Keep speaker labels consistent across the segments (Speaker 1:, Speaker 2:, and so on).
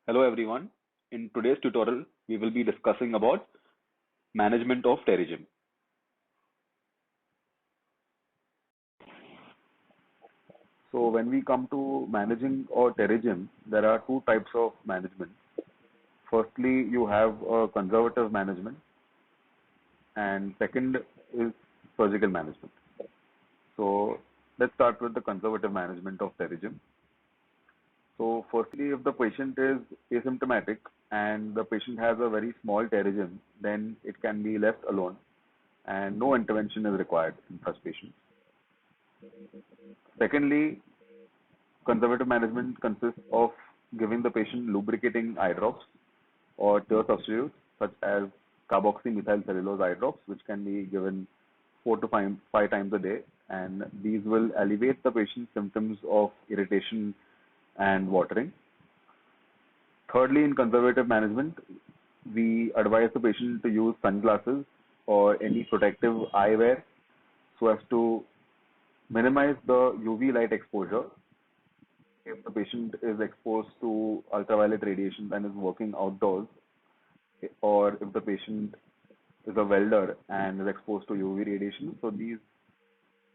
Speaker 1: Hello everyone. In today's tutorial, we will be discussing about management of terrorism. So when we come to managing or terrorism, there are two types of management. Firstly, you have a conservative management and second is surgical management. So let's start with the conservative management of terrorism. So firstly, if the patient is asymptomatic and the patient has a very small terrorism, then it can be left alone and no intervention is required in such patients. Secondly, conservative management consists of giving the patient lubricating eye drops or tear substitutes such as carboxymethylcellulose eye drops, which can be given 4 to 5 times a day, and these will alleviate the patient's symptoms of irritation and watering. Thirdly, in conservative management, we advise the patient to use sunglasses or any protective eyewear so as to minimize the UV light exposure if the patient is exposed to ultraviolet radiation and is working outdoors, or if the patient is a welder and is exposed to UV radiation. So these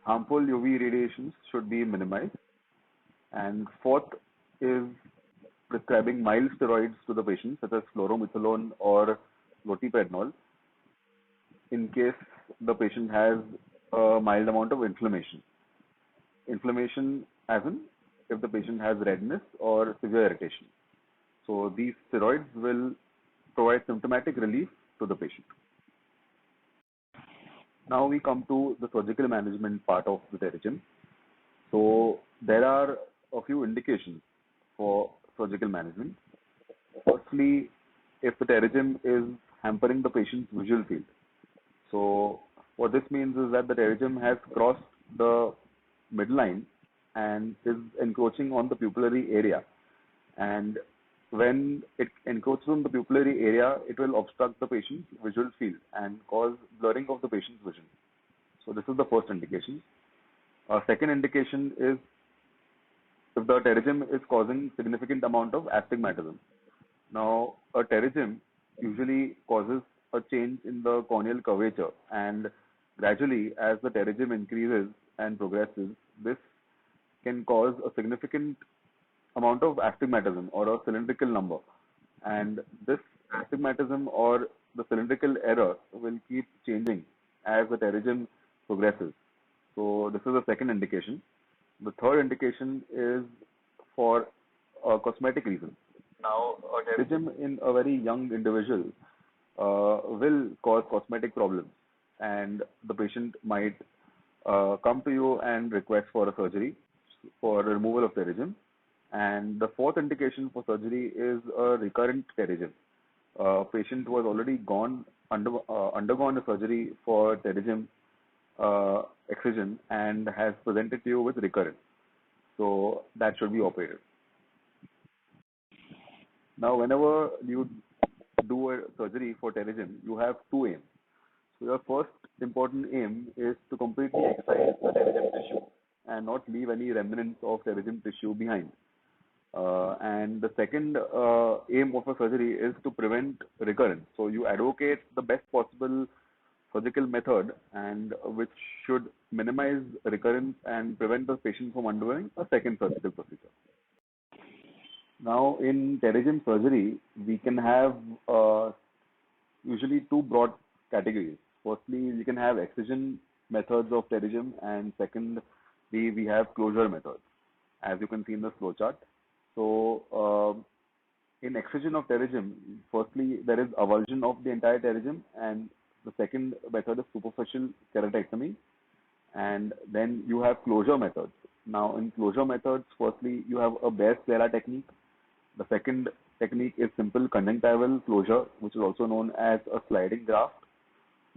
Speaker 1: harmful UV radiations should be minimized. And fourth is prescribing mild steroids to the patient, such as chloromethylone or loteprednol, in case the patient has a mild amount of inflammation. Inflammation as in if the patient has redness or severe irritation. So these steroids will provide symptomatic relief to the patient. Now we come to the surgical management part of the terrorism. So there are a few indications for surgical management. Firstly, if the terrorism is hampering the patient's visual field. So what this means is that the terrorism has crossed the midline and is encroaching on the pupillary area. And when it encroaches on the pupillary area, it will obstruct the patient's visual field and cause blurring of the patient's vision. So this is the first indication. Second indication is if the terrorism is causing significant amount of astigmatism. Now, a terrorism usually causes a change in the corneal curvature, and gradually, as the terrorism increases and progresses, this can cause a significant amount of astigmatism or a cylindrical number. And this astigmatism or the cylindrical error will keep changing as the terrorism progresses. So this is the second indication. The third indication is for a cosmetic reason. Now, a terrorism in a very young individual will cause cosmetic problems, and the patient might come to you and request for a surgery for removal of terrorism. And the fourth indication for surgery is a recurrent terrorism. A patient who has already undergone a surgery for terrorism excision and has presented to you with recurrence. So that should be operated. Now, whenever you do a surgery for terrorism, you have two aims. So your first important aim is to completely excise the terrorism tissue and not leave any remnants of terrorism tissue behind. And the second aim of a surgery is to prevent recurrence. So you advocate the best possible surgical method and which should minimize recurrence and prevent the patient from undergoing a second surgical procedure. Now, in terrorism surgery, we can have usually two broad categories. Firstly, we can have excision methods of terrorism, and secondly, we have closure methods, as you can see in the flowchart. So, in excision of terrorism, firstly, there is avulsion of the entire terrorism, and the second method is superficial keratectomy, and then you have closure methods. Now, in closure methods, firstly, you have a bare sclera technique. The second technique is simple conjunctival closure, which is also known as a sliding graft.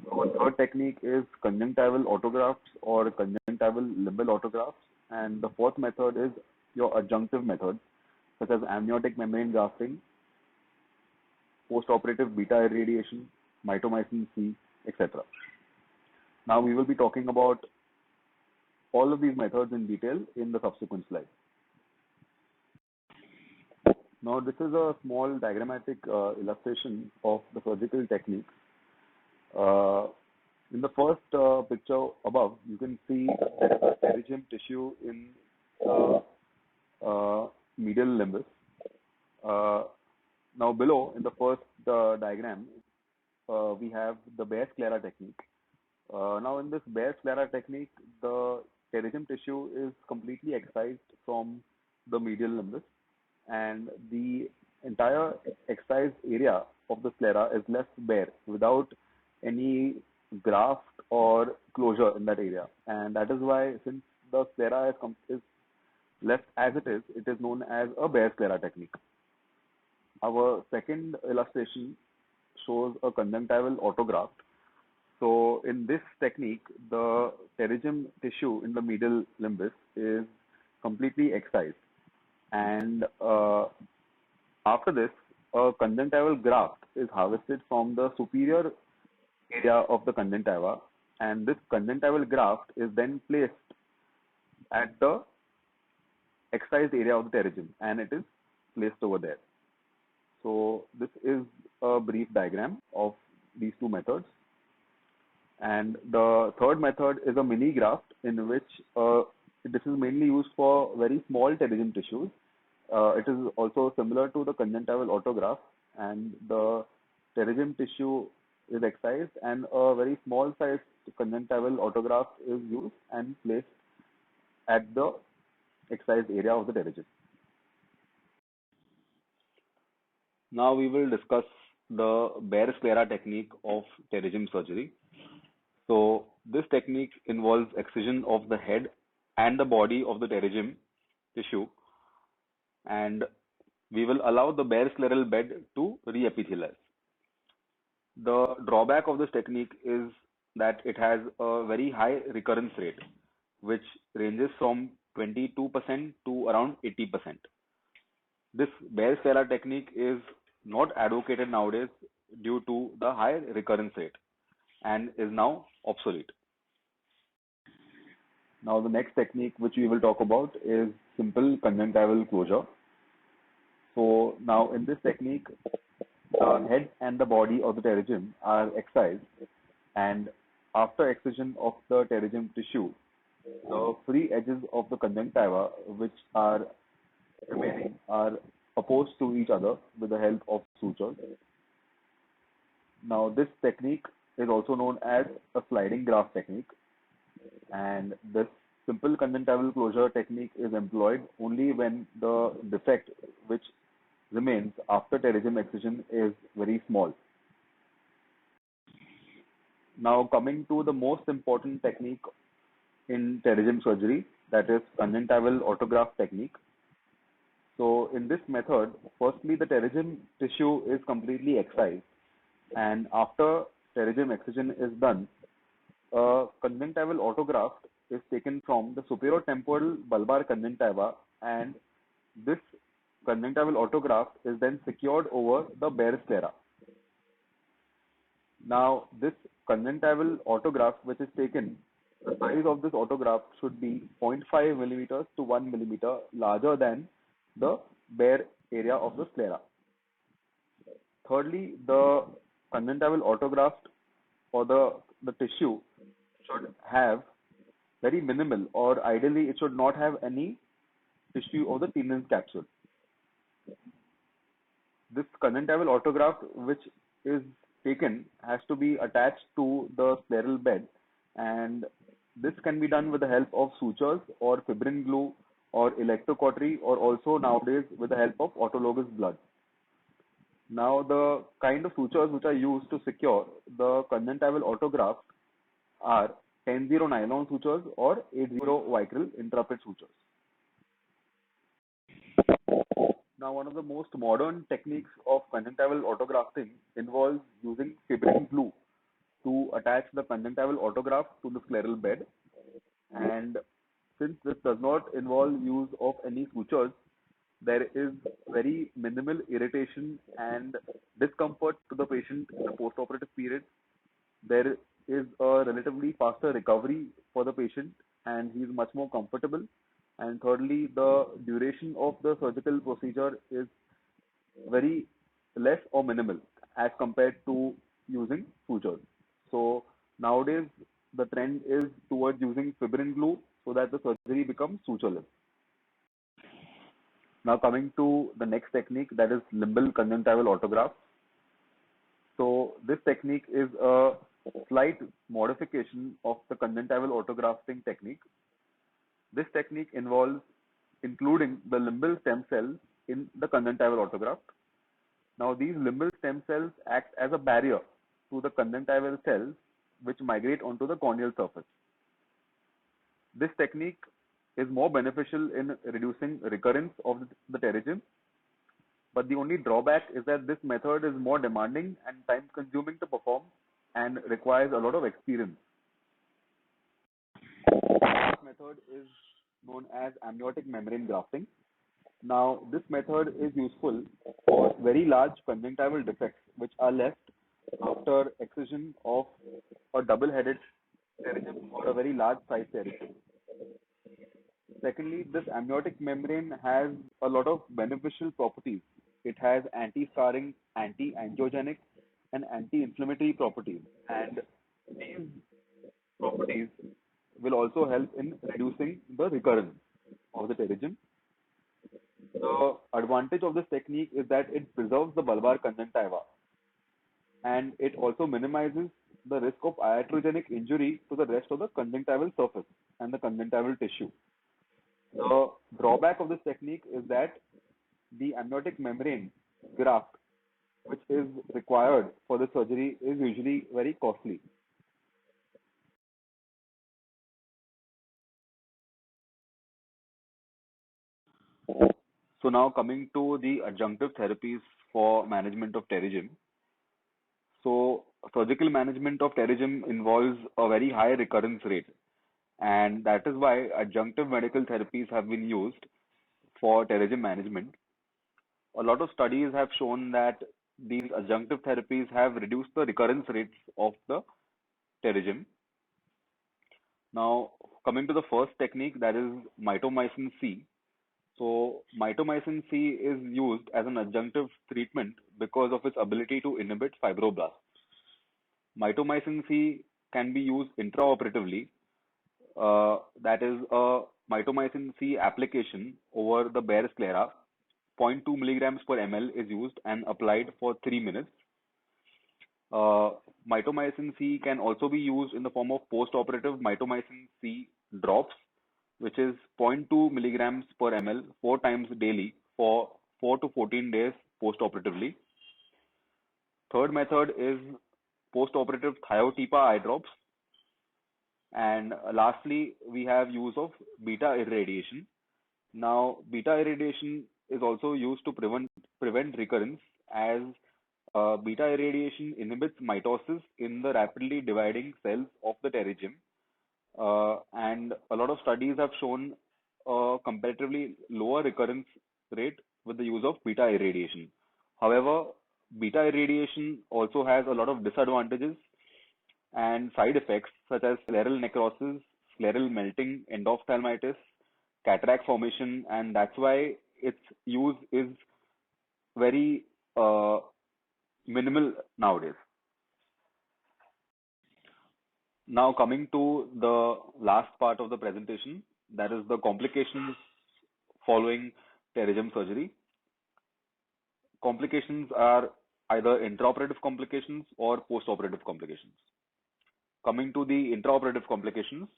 Speaker 1: The third technique is conjunctival autografts or conjunctival limbal autografts. And the fourth method is your adjunctive methods, such as amniotic membrane grafting, postoperative beta irradiation, mitomycin C, etc. Now we will be talking about all of these methods in detail in the subsequent slides. Now, this is a small diagrammatic illustration of the surgical techniques. Uh, in the first picture above, you can see there is a pterygium tissue in the medial limbus. Uh, Now, below in the first diagram, we have the bare sclera technique. Now, in this bare sclera technique, the pterygium tissue is completely excised from the medial limbus, and the entire excised area of the sclera is left bare without any graft or closure in that area. And that is why, since the sclera is left as it is known as a bare sclera technique. Our second illustration shows a conjunctival autograft. So in this technique, the pterygium tissue in the medial limbus is completely excised. And after this, a conjunctival graft is harvested from the superior area of the conjunctiva, and this conjunctival graft is then placed at the excised area of the pterygium, and it is placed over there. So this is a brief diagram of these two methods. And the third method is a mini graft, in which this is mainly used for very small pterygium tissues. It is also similar to the conjunctival autograft, and the pterygium tissue is excised, and a very small sized conjunctival autograft is used and placed at the excised area of the pterygium. Now we will discuss the bare sclera technique of pterygium surgery. So this technique involves excision of the head and the body of the pterygium tissue, and we will allow the bare scleral bed to reepithelize. The drawback of this technique is that it has a very high recurrence rate, which ranges from 22% to around 80%. This bare sclera technique is not advocated nowadays due to the high recurrence rate and is now obsolete. Now, the next technique which we will talk about is simple conjunctival closure. So now in this technique, the head and the body of the pterygium are excised, and after excision of the pterygium tissue, the free edges of the conjunctiva which are remaining are opposed to each other with the help of sutures. Now this technique is also known as a sliding graft technique, and this simple conjunctival closure technique is employed only when the defect which remains after pterygium excision is very small. Now coming to the most important technique in pterygium surgery, that is conjunctival autograft technique. So in this method, firstly the pterygium tissue is completely excised, and after pterygium excision is done, a conjunctival autograft is taken from the superior temporal bulbar conjunctiva, and this conjunctival autograft is then secured over the bare sclera. Now, this conjunctival autograft which is taken, the size of this autograft should be 0.5 millimeters to 1 millimeter larger than the bare area of the sclera. Thirdly, the conjunctival autograft or the tissue should have very minimal, or ideally it should not have any tissue of the Thielmann's capsule. This conjunctival autograft which is taken has to be attached to the scleral bed, and this can be done with the help of sutures or fibrin glue or electrocautery, or also nowadays with the help of autologous blood. Now the kind of sutures which are used to secure the conjunctival autograft are 10-0 nylon sutures or 8-0 Vicryl intrapret sutures. Now, one of the most modern techniques of conjunctival autografting involves using fibrin glue to attach the conjunctival autograft to the scleral bed. And since this does not involve use of any sutures, there is very minimal irritation and discomfort to the patient in the postoperative period. There is a relatively faster recovery for the patient, and he is much more comfortable. And thirdly, the duration of the surgical procedure is very less or minimal as compared to using sutures. So nowadays the trend is towards using fibrin glue so that the surgery becomes sutureless. Now coming to the next technique, that is limbal conjunctival autograft. So this technique is a slight modification of the conjunctival autografting technique. This technique involves including the limbal stem cells in the conjunctival autograft. Now these limbal stem cells act as a barrier to the conjunctival cells which migrate onto the corneal surface. This technique is more beneficial in reducing recurrence of the pterygium, but the only drawback is that this method is more demanding and time consuming to perform and requires a lot of experience. This method is known as amniotic membrane grafting. Now, this method is useful for very large conjunctival defects which are left after excision of a double-headed pterygium or a very large size pterygium. Secondly, this amniotic membrane has a lot of beneficial properties. It has anti-scarring, anti-angiogenic, and anti-inflammatory properties. And these properties will also help in reducing the recurrence of the pterygium. The advantage of this technique is that it preserves the bulbar conjunctiva and it also minimizes the risk of iatrogenic injury to the rest of the conjunctival surface and the conjunctival tissue. The drawback of this technique is that the amniotic membrane graft, which is required for the surgery, is usually very costly. So now coming to the adjunctive therapies for management of pterygium. So surgical management of pterygium involves a very high recurrence rate, and that is why adjunctive medical therapies have been used for pterygium management. A lot of studies have shown that these adjunctive therapies have reduced the recurrence rates of the pterygium. Now, coming to the first technique, that is mitomycin C. So, mitomycin C is used as an adjunctive treatment because of its ability to inhibit fibroblasts. Mitomycin C can be used intraoperatively, that is a mitomycin C application over the bare sclera. 0.2 milligrams per ml is used and applied for 3 minutes. Uh, Mitomycin C can also be used in the form of post-operative mitomycin C drops, which is 0.2 milligrams per ml 4 times daily for 4 to 14 days post-operatively. Third method is post-operative thiotepa eye drops. And lastly, we have use of beta irradiation. Now, beta irradiation is also used to prevent recurrence, as beta irradiation inhibits mitosis in the rapidly dividing cells of the pterygium. And a lot of studies have shown a comparatively lower recurrence rate with the use of beta irradiation. However, beta irradiation also has a lot of disadvantages and side effects such as scleral necrosis, scleral melting, endophthalmitis, cataract formation, and that's why its use is very minimal nowadays. Now coming to the last part of the presentation, that is the complications following pterygium surgery. Complications are either intraoperative complications or postoperative complications. Coming to the intraoperative complications,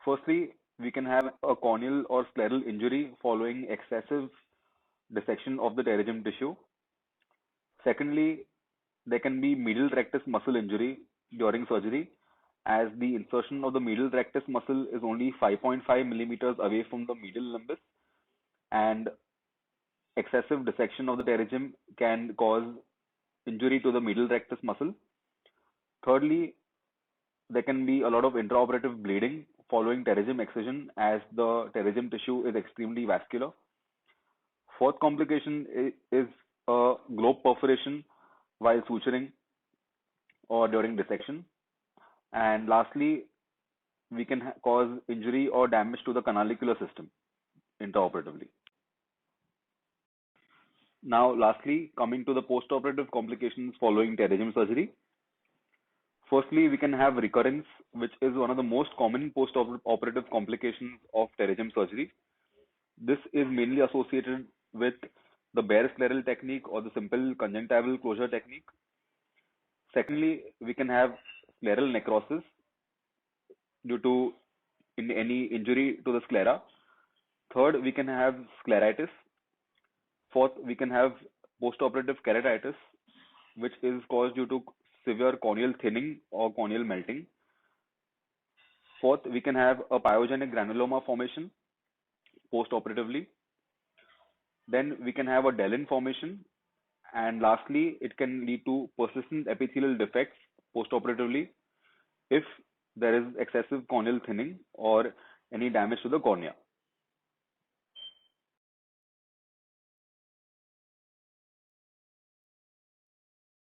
Speaker 1: firstly, we can have a corneal or scleral injury following excessive dissection of the pterygium tissue. Secondly, there can be medial rectus muscle injury during surgery, as the insertion of the medial rectus muscle is only 5.5 millimeters away from the medial limbus, and excessive dissection of the pterygium can cause injury to the medial rectus muscle. Thirdly, there can be a lot of intraoperative bleeding following pterygium excision, as the pterygium tissue is extremely vascular. Fourth complication is a globe perforation while suturing or during dissection. And lastly, we can cause injury or damage to the canalicular system intraoperatively. Now, lastly, coming to the postoperative complications following pterygium surgery. Firstly, we can have recurrence, which is one of the most common post-operative complications of pterygium surgery. This is mainly associated with the bare scleral technique or the simple conjunctival closure technique. Secondly, we can have scleral necrosis due to any injury to the sclera. Third, we can have scleritis. Fourth, we can have postoperative keratitis, which is caused due to severe corneal thinning or corneal melting. Fourth, we can have a pyogenic granuloma formation postoperatively. Then we can have a Dellin formation. And lastly, it can lead to persistent epithelial defects postoperatively if there is excessive corneal thinning or any damage to the cornea.